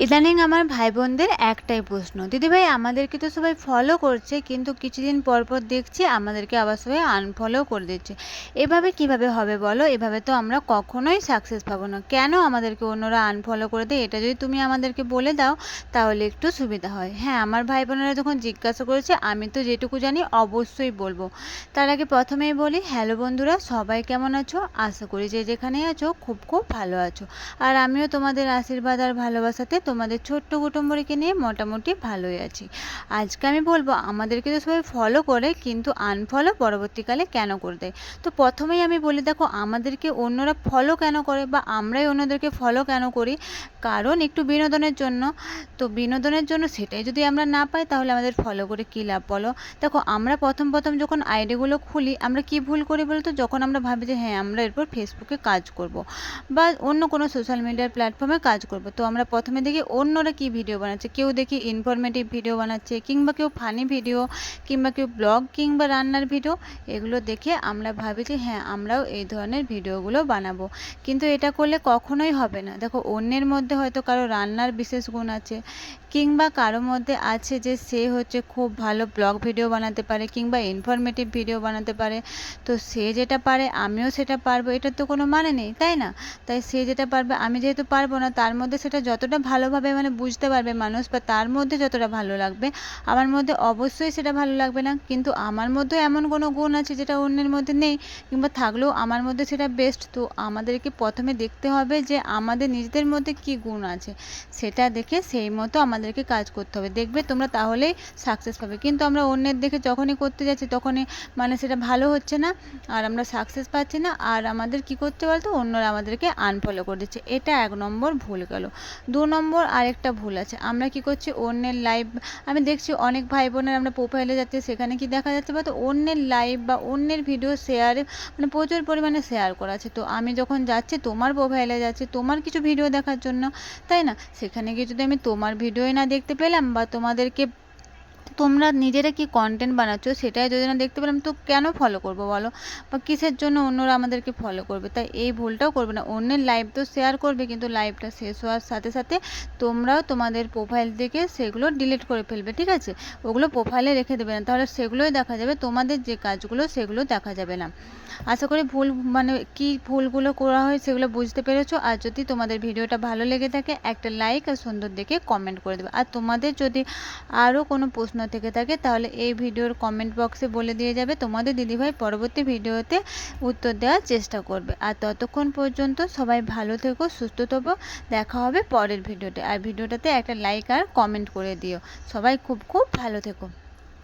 ইদানিং আমার ভাই বোনদের একটাই প্রশ্ন, দিদিভাই আমাদেরকে তো সবাই ফলো করছে কিন্তু কিছুদিন পর পর দেখছি আমাদেরকে আবার সবাই আনফলো করে দিচ্ছে। এভাবে কিভাবে হবে বলো? এভাবে তো আমরা কখনোই সাকসেস পাবো না। কেন আমাদেরকে অন্যরা আনফলো করে দেয়, এটা যদি তুমি আমাদেরকে বলে দাও তাহলে একটু সুবিধা হয়। হ্যাঁ, আমার ভাই বোনেরা যখন জিজ্ঞাসা করেছে আমি তো যেটুকু জানি অবশ্যই বলবো। তার আগে প্রথমেই বলি, হ্যালো বন্ধুরা, সবাই কেমন আছো? আশা করি যে যেখানেই আছো খুব খুব ভালো আছো। আর আমিও তোমাদের আশীর্বাদ আর ভালোবাসাতে তোমাদের ছোট্ট কুটুম্বরিকে নিয়ে মোটামুটি ভালোই আছি। আজকে আমি বলবো আমাদেরকে তো সবাই ফলো করে কিন্তু আনফলো পরবর্তীকালে কেন করে দেয়। তো প্রথমেই আমি বলি, দেখো আমাদেরকে অন্যরা ফলো কেন করে বা আমরাই অন্যদেরকে ফলো কেন করি, কারণ একটু বিনোদনের জন্য। তো বিনোদনের জন্য সেটাই যদি আমরা না পাই তাহলে আমাদের ফলো করে কী লাভ বলো? দেখো আমরা প্রথম প্রথম যখন আইডিগুলো খুলি আমরা কি ভুল করি বলতো, যখন আমরা ভাবি যে হ্যাঁ আমরা এরপর ফেসবুকে কাজ করব বা অন্য কোনো সোশ্যাল মিডিয়ার প্ল্যাটফর্মে কাজ করব, তো আমরা প্রথমে দেখি অন্যরা কি ভিডিও বানাচ্ছে। কেউ দেখি ইনফরমেটিভ ভিডিও বানাচ্ছে, কিংবা কেউ ফানি ভিডিও, কিংবা কেউ ব্লগ কিংবা রান্নার ভিডিও। এগুলো দেখে আমরা ভাবি যে হ্যাঁ আমরাও এই ধরনের ভিডিওগুলো বানাবো, কিন্তু এটা করলে কখনোই হবে না। দেখো অন্যের মধ্যে হয়তো কারো রান্নার বিশেষ গুণ আছে, কিংবা কারো মধ্যে আছে যে সে হচ্ছে খুব ভালো ব্লগ ভিডিও বানাতে পারে কিংবা ইনফরমেটিভ ভিডিও বানাতে পারে। তো সে যেটা পারে আমিও সেটা পারবো, এটার তো কোনো মানে নেই, তাই না? তাই সে যেটা পারবে আমি যেহেতু পারবো না, তার মধ্যে সেটা যতটা ভালোভাবে বুঝতে পারবে মানুষ, বা তার মধ্যে যতটা ভালো লাগবে আমার মধ্যে অবশ্যই সেটা ভালো লাগবে না। কিন্তু আমার মধ্যে এমন কোনো গুণ আছে যেটা অন্যের মধ্যে নেই, কিংবা থাকলেও আমার মধ্যে সেটা বেস্ট। তো আমাদেরকে প্রথমে দেখতে হবে যে আমাদের নিজেদের মধ্যে কি গুণ আছে, সেটা দেখে সেই মতো আমাদেরকে কাজ করতে হবে। দেখবে তোমরা তাহলেই সাকসেস পাবে। কিন্তু আমরা অন্যের দেখে যখনই করতে যাচ্ছি তখনই সেটা ভালো হচ্ছে না, আর আমরা সাকসেস পাচ্ছি না, আর আমাদের কি করতে বলতো, অন্যরা আমাদেরকে আনফলো করে দিচ্ছে। এটা 1 নম্বর ভুল গেল। 2 নম্বর আরেকটা ভুল আছে, আমরা কি করছি অন্যের লাইভ, আমি দেখছি অনেক ভাই বোনের আমরা প্রোফাইলে যাচ্ছি, সেখানে কি দেখা যাচ্ছে বলতো, অন্যের লাইভ বা অন্যের ভিডিও শেয়ারে প্রচুর পরিমাণে শেয়ার করা আছে। তো আমি যখন যাচ্ছি তোমার প্রোফাইলে যাচ্ছি তোমার কিছু ভিডিও দেখার জন্য, তাই না? সেখানে গিয়ে যদি আমি তোমার ভিডিওই না দেখতে পেলাম, বা তোমাদেরকে তোমরা নিজেরা কি কন্টেন্ট বানাচ্ছ সেটাই যদি না দেখতে পেলাম, তো কেন ফলো করবো বলো? বা কিসের জন্য অন্যরা আমাদেরকে ফলো করবে? তাই এই ভুলটাও করবে না। অন্যের লাইভ তো শেয়ার করবে, কিন্তু লাইভটা শেষ হওয়ার সাথে সাথে তোমরাও তোমাদের প্রোফাইল থেকে সেগুলো ডিলিট করে ফেলবে, ঠিক আছে? ওগুলো প্রোফাইলে রেখে দেবে না, তাহলে সেগুলোই দেখা যাবে, তোমাদের যে কাজগুলো সেগুলো দেখা যাবে না। আশা করি ভুল কি ভুলগুলো করা হয় সেগুলো বুঝতে পেরেছো। আর যদি তোমাদের ভিডিওটা ভালো লেগে থাকে একটা লাইক আর সুন্দর দেখে কমেন্ট করে দেবে। আর তোমাদের যদি আরও কোনো প্রশ্ন থেকে থাকে তাহলে এই ভিডিওর কমেন্ট বক্সে বলে দিয়ে যাবে, তোমাদের দিদিভাই পরবর্তী ভিডিওতে উত্তর দেওয়ার চেষ্টা করবে। আর ততক্ষণ পর্যন্ত সবাই ভালো থেকো, সুস্থ থেকো। দেখা হবে পরের ভিডিওতে, আর ভিডিওটাতে একটা লাইক আর কমেন্ট করে দিও। সবাই খুব খুব ভালো থেকো।